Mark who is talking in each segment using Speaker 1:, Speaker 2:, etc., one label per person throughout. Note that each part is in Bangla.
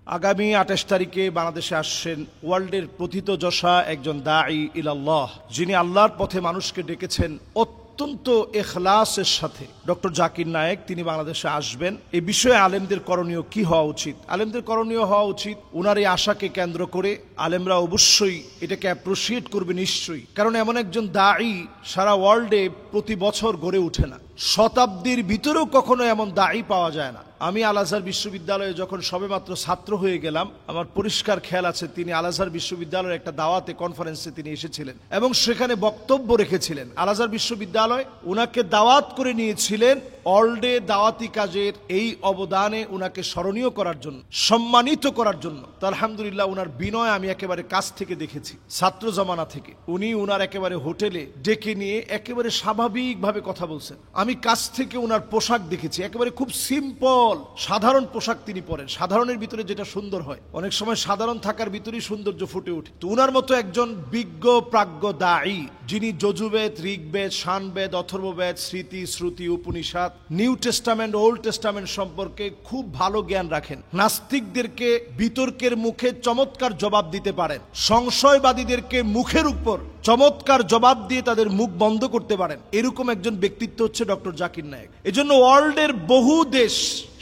Speaker 1: আগামী ২৮ তারিখে বাংলাদেশে আসছেন ওয়ার্ল্ডের প্রথিতযশা একজন দাঈ ইলাল্লাহ, যিনি আল্লাহর পথে মানুষকে ডেকেছেন অত্যন্ত ইখলাসের সাথে। ডক্টর জাকির নায়েক তিনি বাংলাদেশে আসবেন। এই বিষয়ে আলেমদের করণীয় কি হওয়া উচিত? আলেমদের করণীয় হওয়া উচিত, ওনার এই আশাকে কেন্দ্র করে আলেমরা অবশ্যই এটাকে অ্যাপ্রিশিয়েট করবে নিশ্চয়ই, কারণ এমন একজন দাঈ সারা ওয়ার্ল্ডে প্রতি বছর গড়ে ওঠে না। শতাব্দীর ভিতরেও কখনো এমন দাঈ পাওয়া যায় না। আমি আল আজহার বিশ্ববিদ্যালয়ে যখন সবেমাত্র ছাত্র হয়ে গেলাম, আমার পরিষ্কার খেয়াল আছে তিনি আল আজহার বিশ্ববিদ্যালয়ের একটা দাওয়াতে কনফারেন্সে তিনি এসেছিলেন এবং সেখানে বক্তব্য রেখেছিলেন। আল আজহার বিশ্ববিদ্যালয় ওনাকে দাওয়াত করে নিয়েছিলেন ওয়ার্ল্ডে দাওয়াতি কাজের এই অবদানে ওনাকে স্মরণীয় করার জন্য, সম্মানিত করার জন্য। তো আলহামদুলিল্লাহ ওনার বিনয় আমি একেবারে কাছ থেকে দেখেছি, ছাত্র জমানা থেকে। উনি ওনার একেবারে হোটেলে ডেকে নিয়ে একেবারে স্বাভাবিকভাবে কথা বলছেন। আমি কাছ থেকে ওনার পোশাক দেখেছি, একেবারে খুব সিম্পল সাধারণ পোশাক তিনি পরেন। সাধারণের ভিতরে যেটা সুন্দর হয়, অনেক সময় সাধারণ থাকার ভিতরেই সৌন্দর্য ফুটে ওঠে। তো ওনার মতো একজন বিজ্ঞ প্রাজ্ঞ দাঈ, যিনি যজুবেদ, ঋগ্বেদ, শানবেদ, অথর্ববেদ, স্মৃতি, শ্রুতি, Upanishad, New Testament, Old Testament সম্পর্কে খুব ভালো জ্ঞান রাখেন, নাস্তিকদেরকে বিতর্কের মুখে চমৎকার জবাব দিতে পারেন, সংশয়বাদীদেরকে মুখের উপর চমৎকার জবাব দিয়ে তাদের মুখ বন্ধ করতে পারেন, এরকম একজন ব্যক্তিত্ব হচ্ছে ডক্টর জাকির নায়েক। এজন্য ওয়ার্ল্ডের বহু দেশ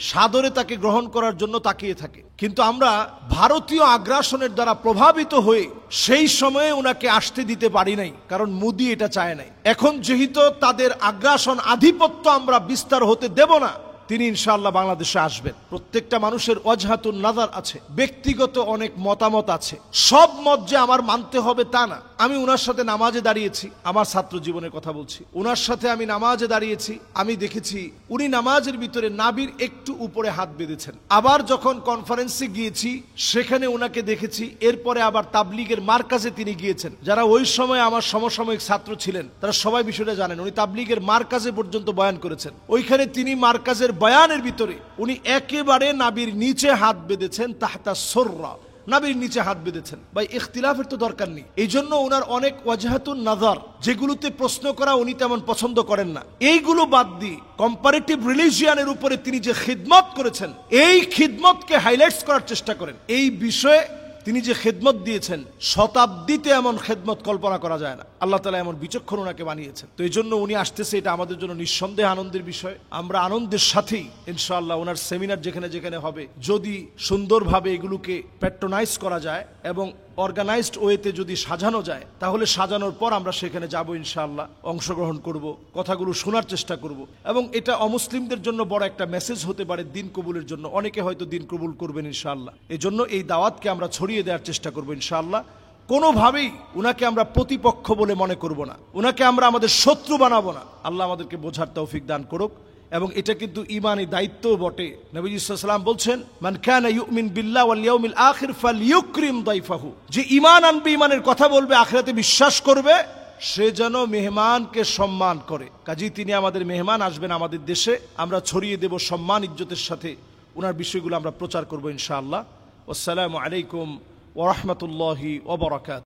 Speaker 1: সাদরে তাকে গ্রহণ করার জন্য তাকিয়ে থাকে, কিন্তু আমরা ভারতীয় আগ্রাসনের দ্বারা প্রভাবিত হয়ে সেই সময়ে ওনাকে আসতে দিতে পারি নাই, কারণ মোদি এটা চায় নাই। এখন যেহেতু তাদের আগ্রাসন, আধিপত্য আমরা বিস্তার হতে দেব না, তিনি ইনশাআল্লাহ বাংলাদেশে আসবেন। প্রত্যেকটা মানুষের ওয়াজহাতুন নাযার আছে, ব্যক্তিগত অনেক মতামত আছে। সব মত যে আমার মানতে হবে তা না। আমি ওনার সাথে নামাজে দাঁড়িয়েছি, আমার ছাত্র জীবনের কথা বলছি, ওনার সাথে আমি নামাজে দাঁড়িয়েছি, আমি দেখেছি উনি নামাজের ভিতরে নাভির একটু উপরে হাত বেঁধেছেন। আবার যখন কনফারেন্সে গিয়েছি সেখানে ওনাকে দেখেছি। এরপরে আবার তাবলিগের মারকাজে তিনি গিয়েছেন। যারা ওই সময় আমার সমসাময়িক ছাত্র ছিলেন তারা সবাই বিষয়টা জানেন, উনি তাবলিগের মারকাজে পর্যন্ত বয়ান করেছেন। ওইখানে তিনি মারকাজের বয়ানের ভিতরে উনি একেবারে নাভির নিচে হাত বেঁধেছেন, তাহতা সররা, নাভির নিচে হাত বেঁধেছেন। ভাই, ইখতিলাফের তো দরকার নেই। এই জন্য ওনার অনেক ওয়াজহাতুন নাযার, যেগুলোতে প্রশ্ন করা উনি তেমন পছন্দ করেন না, এইগুলো বাদ দিয়ে কম্পারেটিভ রিলিজিয়ানের উপরে তিনি যে খিদমত করেছেন, এই খিদমতকে হাইলাইটস করার চেষ্টা করেন। এই বিষয়ে তিনি যে খেদমত দিয়েছেন, শতাব্দীতে এমন খেদমত কল্পনা করা যায় না। আল্লাহ তাআলা এমন বিচক্ষণ ওনাকে বানিয়েছেন। তো এই জন্য উনি আসতেছে, এটা আমাদের জন্য নিঃসন্দেহে আনন্দের বিষয়। আমরা আনন্দের সাথেই ইনশাআল্লাহ ওনার সেমিনার যেখানে যেখানে হবে, যদি সুন্দরভাবে এগুলোকে প্যাট্রোনাইজ করা যায় এবং অর্গানাইজড ওয়েতে যদি সাজানো যায়, তাহলে সাজানোর পর আমরা সেখানে যাব ইনশাআল্লাহ, অংশগ্রহণ করব, কথাগুলো শোনার চেষ্টা করব। এবং এটা অমুসলিমদের জন্য বড় একটা মেসেজ হতে পারে দিন কবুলের জন্য। অনেকে হয়তো দিন কবুল করবেন ইনশাআল্লাহ। এই জন্য এই দাওয়াতকে আমরা ছড়িয়ে দেওয়ার চেষ্টা করব ইনশাআল্লাহ। কোনোভাবেই উনাকে আমরা প্রতিপক্ষ বলে মনে করব না, উনাকে আমরা আমাদের শত্রু বানাবো না। আল্লাহ আমাদেরকে বোঝার তৌফিক দান করুক। এবং এটা কিন্তু ঈমানি দায়িত্ব বটে। নবীজি সাল্লাল্লাহু আলাইহি ওয়াসাল্লাম বলছেন, মান কানা ইউমিন বিল্লাহি ওয়াল ইয়াউমিল আখির ফালইউকরিম দাইফাহু, যে ঈমান আনবে, ঈমানের কথা বলবে, আখিরাতে বিশ্বাস করবে, সে যেন মেহমানকে সম্মান করে। কাজেই তিনি আমাদের মেহমান, আসবেন আমাদের দেশে, আমরা ছড়িয়ে দেব সম্মান ইজ্জতের সাথে ওনার বিষয়গুলো আমরা প্রচার করব ইনশাআল্লাহ। আসসালামু আলাইকুম ওয়া রাহমাতুল্লাহি ওয়া বারাকাতুহু।